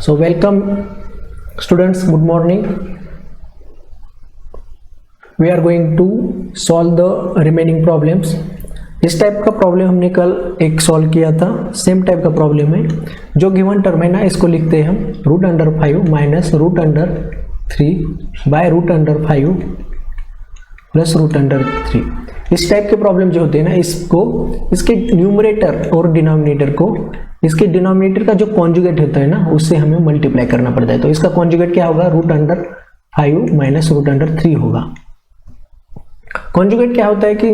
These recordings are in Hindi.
So welcome students, good morning. We are going to solve the remaining problems. इस टाइप का प्रॉब्लम हमने कल एक सॉल्व किया था, सेम टाइप का प्रॉब्लम है। जो गिवन टर्म है ना, इसको लिखते हैं हम √5 माइनस √3 बाय √5 प्लस √3। इस टाइप के प्रॉब्लम जो होते हैं ना, इसके न्यूमरेटर और डिनोमिनेटर को, इसके डिनोमिनेटर का जो कॉन्जुगेट होता है ना, उससे हमें मल्टीप्लाई करना पड़ता है। तो इसका कॉन्जुगेट क्या होगा? √5 माइनस √3 होगा। कॉन्जुगेट क्या होता है कि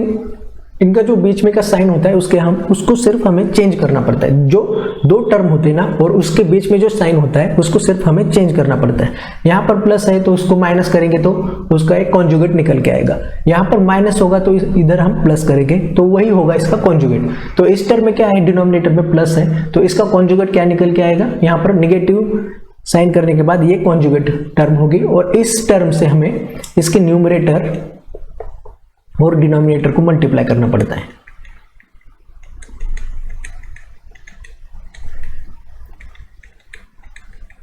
इनका जो बीच में का साइन होता है उसको सिर्फ हमें चेंज करना पड़ता है। जो दो टर्म होते हैं ना और उसके बीच में जो साइन होता है उसको सिर्फ हमें चेंज करना पड़ता है। यहाँ पर प्लस है तो उसको माइनस करेंगे तो उसका एक कॉन्जुगेट निकल के आएगा। यहाँ पर माइनस होगा तो इधर हम प्लस करेंगे तो वही होगा इसका कॉन्जुगेट। तो इस टर्म में क्या है, डिनोमिनेटर में प्लस है तो इसका कॉन्जुगेट क्या निकल के आएगा? यहाँ पर निगेटिव साइन करने के बाद ये कॉन्जुगेट टर्म होगी और इस टर्म से हमें इसके न्यूमरेटर और डिनोमिनेटर को मल्टीप्लाई करना पड़ता है।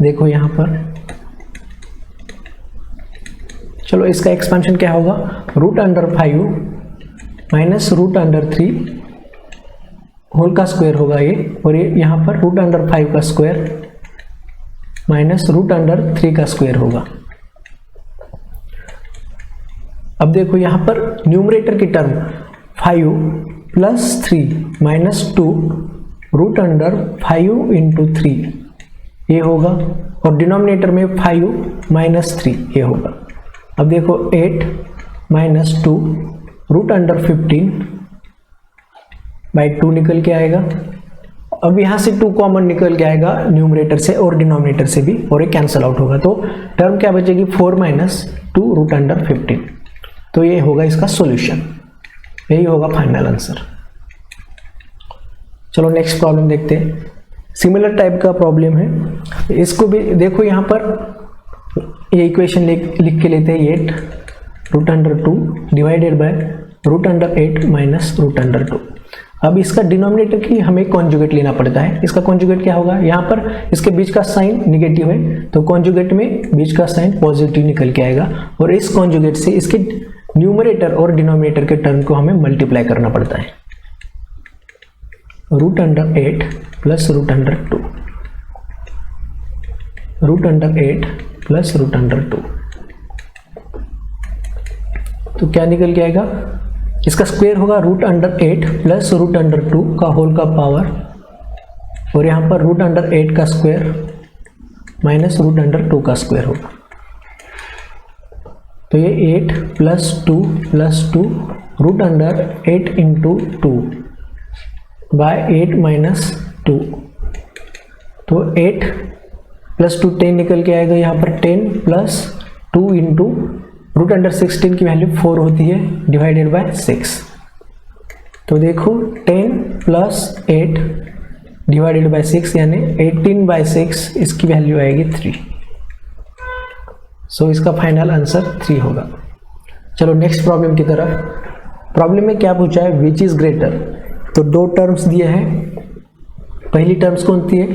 देखो यहां पर, चलो इसका एक्सपेंशन क्या होगा? √5 माइनस √3 होल का स्क्वायर होगा ये, और ये यहां पर √5 का स्क्वायर माइनस √3 का स्क्वायर होगा। अब देखो यहाँ पर न्यूमरेटर की टर्म 5 प्लस 3 माइनस 2 √5 इंटू 3 ये होगा, और डिनोमिनेटर में 5 माइनस 3 ये होगा। अब देखो 8 माइनस 2 √15 बाई 2 निकल के आएगा। अब यहाँ से 2 कॉमन निकल के आएगा न्यूमरेटर से और डिनोमिनेटर से भी, और ये कैंसल आउट होगा। तो टर्म क्या बचेगी? 4 माइनस 2 √15। तो ये होगा इसका सॉल्यूशन, यही होगा फाइनल आंसर। चलो नेक्स्ट प्रॉब्लम देखते हैं। सिमिलर टाइप का प्रॉब्लम है, इसको भी देखो। यहाँ पर ये इक्वेशन लिख के लेते हैं 8√2 डिवाइडेड बाय √8 माइनस √2। अब इसका डिनोमिनेटर की हमें कॉन्जुगेट लेना पड़ता है। इसका कॉन्जुगेट क्या होगा? यहाँ पर इसके बीच का साइन निगेटिव है तो कॉन्जुगेट में बीच का साइन पॉजिटिव निकल के आएगा, और इस कॉन्जुगेट से इसके न्यूमरेटर और डिनोमिनेटर के टर्म को हमें मल्टीप्लाई करना पड़ता है। √8 प्लस √2 √8 प्लस √2। तो क्या निकल के आएगा? इसका स्क्वायर होगा √8 प्लस √2 का होल का पावर, और यहाँ पर √8 का स्क्वायर माइनस √2 का स्क्वायर होगा। तो ये 8 plus 2 plus 2 √8 into 2 by 8 minus 2। तो 8 प्लस 2 10 निकल के आएगा। यहाँ पर 10 प्लस 2 इंटू √16 की वैल्यू 4 होती है डिवाइडेड बाय 6। तो देखो 10 प्लस 8 डिवाइडेड बाय 6 यानी 18/6, इसकी वैल्यू आएगी 3। सो इसका फाइनल आंसर 3 होगा। चलो नेक्स्ट प्रॉब्लम की तरफ। प्रॉब्लम में क्या पूछा है? Which is greater. तो दो टर्म्स दिए हैं। पहली टर्म्स कौन सी है?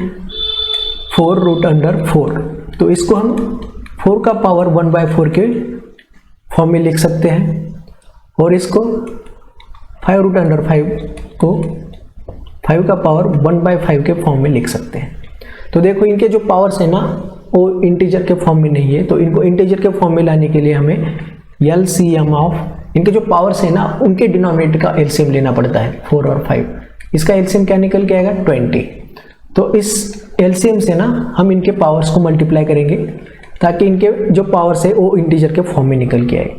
4√4। तो इसको हम 4 का पावर 1/4 के फॉर्म में लिख सकते हैं, और इसको 5√5 को 5 का पावर 1/5 के फॉर्म में लिख सकते हैं। तो देखो इनके जो पावर्स है ना वो इंटीजर के फॉर्म में नहीं है, तो इनको इंटीजर के फॉर्म में लाने के लिए हमें LCM ऑफ इनके जो पावर्स है ना उनके डिनोमिनेटर का LCM लेना पड़ता है। 4 और 5, इसका LCM क्या निकल के आएगा? 20। तो इस LCM से ना हम इनके पावर्स को मल्टीप्लाई करेंगे ताकि इनके जो पावर्स है वो इंटीजर के फॉर्म में निकल के आए।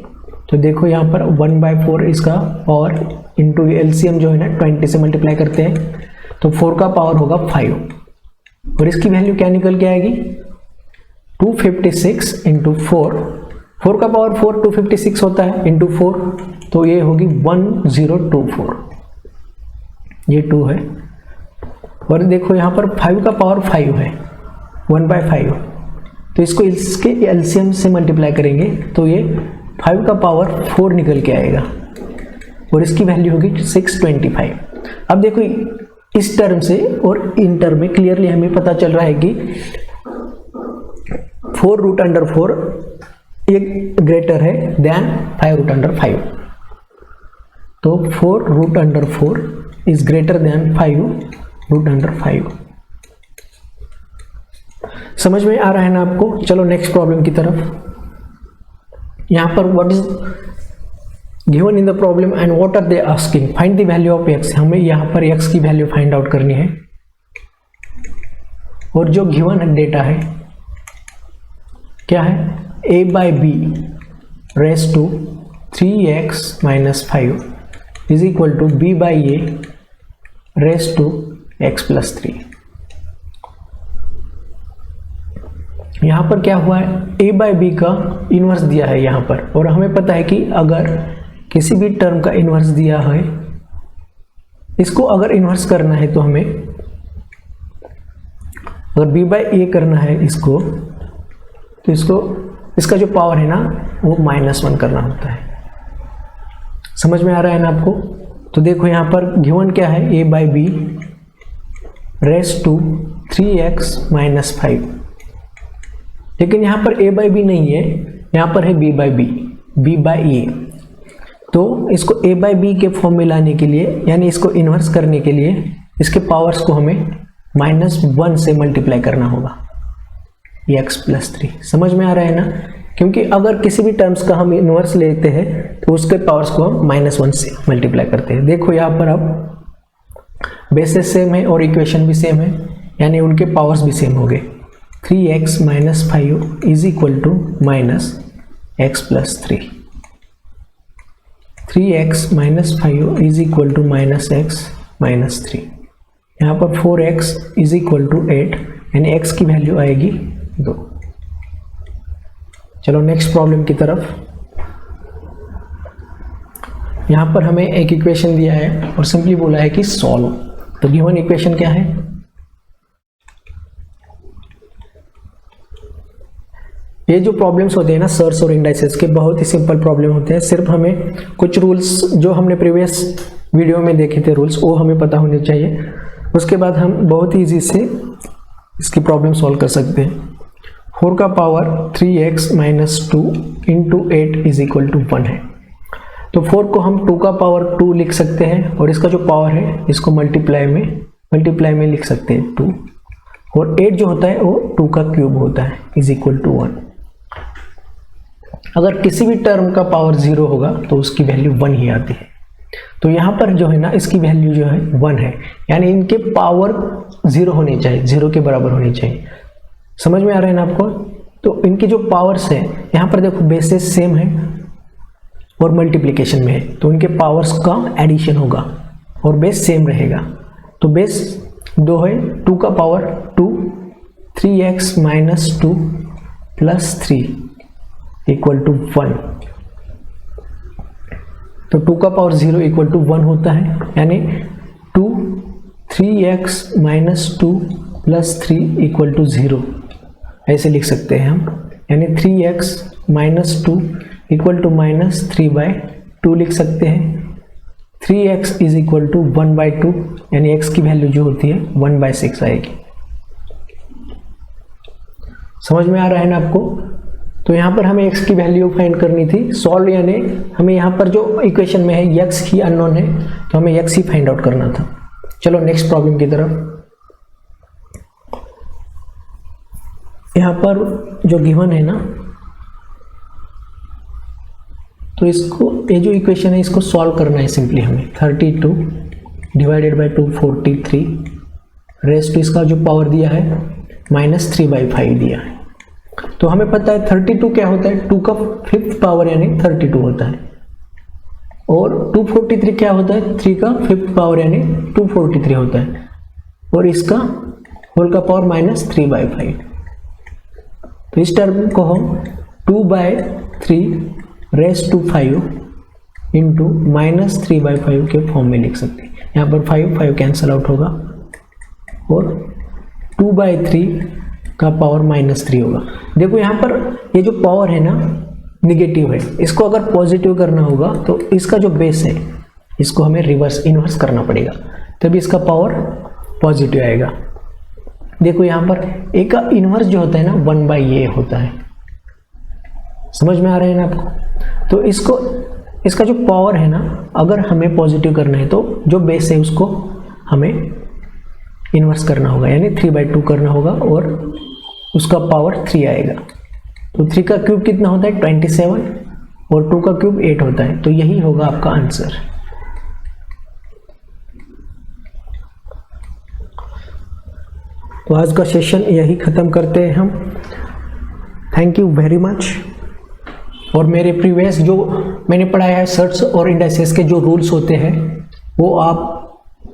तो देखो यहाँ पर 1/4 इसका पावर इंटू LCM जो है ना 20 से मल्टीप्लाई करते हैं, तो 4 का पावर होगा 5, और इसकी वैल्यू क्या निकल के आएगी? 256 इंटू 4 का पावर 4 256 होता है इंटू 4, तो ये होगी 1024। ये 2 है, और देखो यहाँ पर 5 का पावर 5 है 1/5, तो इसको इसके LCM से मल्टीप्लाई करेंगे तो ये 5 का पावर 4 निकल के आएगा, और इसकी वैल्यू होगी 625। अब देखो इस टर्म से और इन टर्म में क्लियरली हमें पता चल रहा है कि 4 रूट अंडर 4 ये ग्रेटर है देन 5 रूट अंडर 5। तो 4 root under 4 is greater than 5 root under 5। समझ में आ रहा है ना आपको? चलो नेक्स्ट प्रॉब्लम की तरफ। यहां पर what is given in the problem and what are they asking, find the value of x। हमें यहां पर x की वैल्यू फाइंड आउट करनी है और जो गिवन डेटा है क्या है, a by B raise to 3x minus 5 is equal to b by A raise to x plus 3। यहां पर क्या हुआ है, a बाई बी का इन्वर्स दिया है यहां पर, और हमें पता है कि अगर किसी भी टर्म का इन्वर्स दिया है, इसको अगर इन्वर्स करना है तो हमें अगर b बाई ए करना है इसको, तो इसका जो पावर है ना वो -1 करना होता है। समझ में आ रहा है ना आपको? तो देखो यहाँ पर गिवन क्या है, a by B raise to 3x minus 5, लेकिन यहाँ पर a बाई बी नहीं है, यहाँ पर है b by B, b by A. तो इसको a बाई बी के फॉर्म में लाने के लिए, यानी इसको इन्वर्स करने के लिए इसके पावर्स को हमें -1 से मल्टीप्लाई करना होगा, x प्लस 3। समझ में आ रहा है ना? क्योंकि अगर किसी भी टर्म्स का हम इन्वर्स लेते हैं तो उसके पावर्स को हम -1 से मल्टीप्लाई करते हैं। देखो यहाँ पर अब बेसिस सेम है और इक्वेशन भी सेम है, यानी उनके पावर्स भी सेम हो गए। 3x minus 5 is equal to -x plus 3। 3x minus 5 is equal to -x minus 3। यहाँ पर 4x इज इक्वल टू 8, यानी x की वैल्यू आएगी 2। चलो नेक्स्ट प्रॉब्लम की तरफ। यहाँ पर हमें एक इक्वेशन दिया है और सिंपली बोला है कि सॉल्व। तो गिवन इक्वेशन क्या है, ये जो प्रॉब्लम्स होते हैं ना सर्स और इंडाइसेस के, बहुत ही सिंपल प्रॉब्लम होते हैं। सिर्फ हमें कुछ रूल्स जो हमने प्रीवियस वीडियो में देखे थे रूल्स, वो हमें पता होने चाहिए। उसके बाद हम बहुत ही ईजी से इसकी प्रॉब्लम सॉल्व कर सकते हैं। 4 का power 3x minus 2 into 8 is equal to 1 है। तो 4 को हम 2 का पावर 2 लिख सकते हैं, और इसका जो पावर है इसको मल्टीप्लाई में लिख सकते हैं 2, और 8 जो होता है वो 2 का क्यूब होता है, इज इक्वल टू 1। अगर किसी भी टर्म का पावर 0 होगा तो उसकी वैल्यू 1 ही आती है। तो यहाँ पर जो है ना इसकी वैल्यू जो है 1 है, यानी इनके पावर 0 होनी चाहिए, 0 के बराबर होनी चाहिए। समझ में आ रहा है ना आपको? तो इनकी जो पावर्स है, यहाँ पर देखो बेसिस सेम है और मल्टीप्लिकेशन में है, तो इनके पावर्स का एडिशन होगा और बेस सेम रहेगा। तो बेस 2 है, 2 का power 2, 3x minus 2 plus 3 equal to 1। तो 2 का पावर 0 इक्वल टू 1 होता है, यानी 2 3x minus 2 plus 3 equal to 0 ऐसे लिख सकते हैं हम, यानी 3x minus 2 equal to minus 3/2 लिख सकते हैं। 3x इज इक्वल टू 1/2, यानी x की वैल्यू जो होती है 1/6 आएगी। समझ में आ रहा है ना आपको? तो यहाँ पर हमें x की वैल्यू फाइंड करनी थी सॉल्व, यानी हमें यहाँ पर जो इक्वेशन में है x ही अननोन है, तो हमें x ही फाइंड आउट करना था। चलो नेक्स्ट प्रॉब्लम की तरफ। यहाँ पर जो गिवन है ना, तो इसको ये जो इक्वेशन है इसको सॉल्व करना है सिंपली हमें। 32 डिवाइडेड बाई 2 43 रेस्ट टू इसका जो पावर दिया है -3/5 दिया है। तो हमें पता है 32 क्या होता है, 2 का 5th पावर यानी 32 होता है, और 243 क्या होता है, 3 का 5th पावर यानी 243 होता है, और इसका होल का पावर -3/5। तो इस टर्म को हम 2/3 रेस टू 5 इंटू -3/5 के फॉर्म में लिख सकते हैं। यहाँ पर 5 कैंसल आउट होगा, और 2/3 का पावर -3 होगा। देखो यहाँ पर ये जो पावर है ना निगेटिव है, इसको अगर पॉजिटिव करना होगा तो इसका जो बेस है इसको हमें इन्वर्स करना पड़ेगा, तभी इसका पावर पॉजिटिव आएगा। देखो यहाँ पर ए का इन्वर्स जो होता है ना 1/a होता है, समझ में आ रहा है ना आपको। तो इसका जो पावर है ना, अगर हमें पॉजिटिव करना है तो जो बेस है उसको हमें इन्वर्स करना होगा, यानी 3/2 करना होगा और उसका पावर 3 आएगा। तो 3 का क्यूब कितना होता है 27 और 2 का क्यूब 8 होता है। तो यही होगा आपका आंसर। तो आज का सेशन यही ख़त्म करते हैं हम। Thank you very much. और मेरे प्रीवियस जो मैंने पढ़ाया है सर्ट्स और इंडाइसेस के जो रूल्स होते हैं वो आप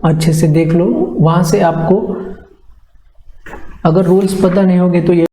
अच्छे से देख लो, वहाँ से आपको अगर रूल्स पता नहीं होंगे तो ये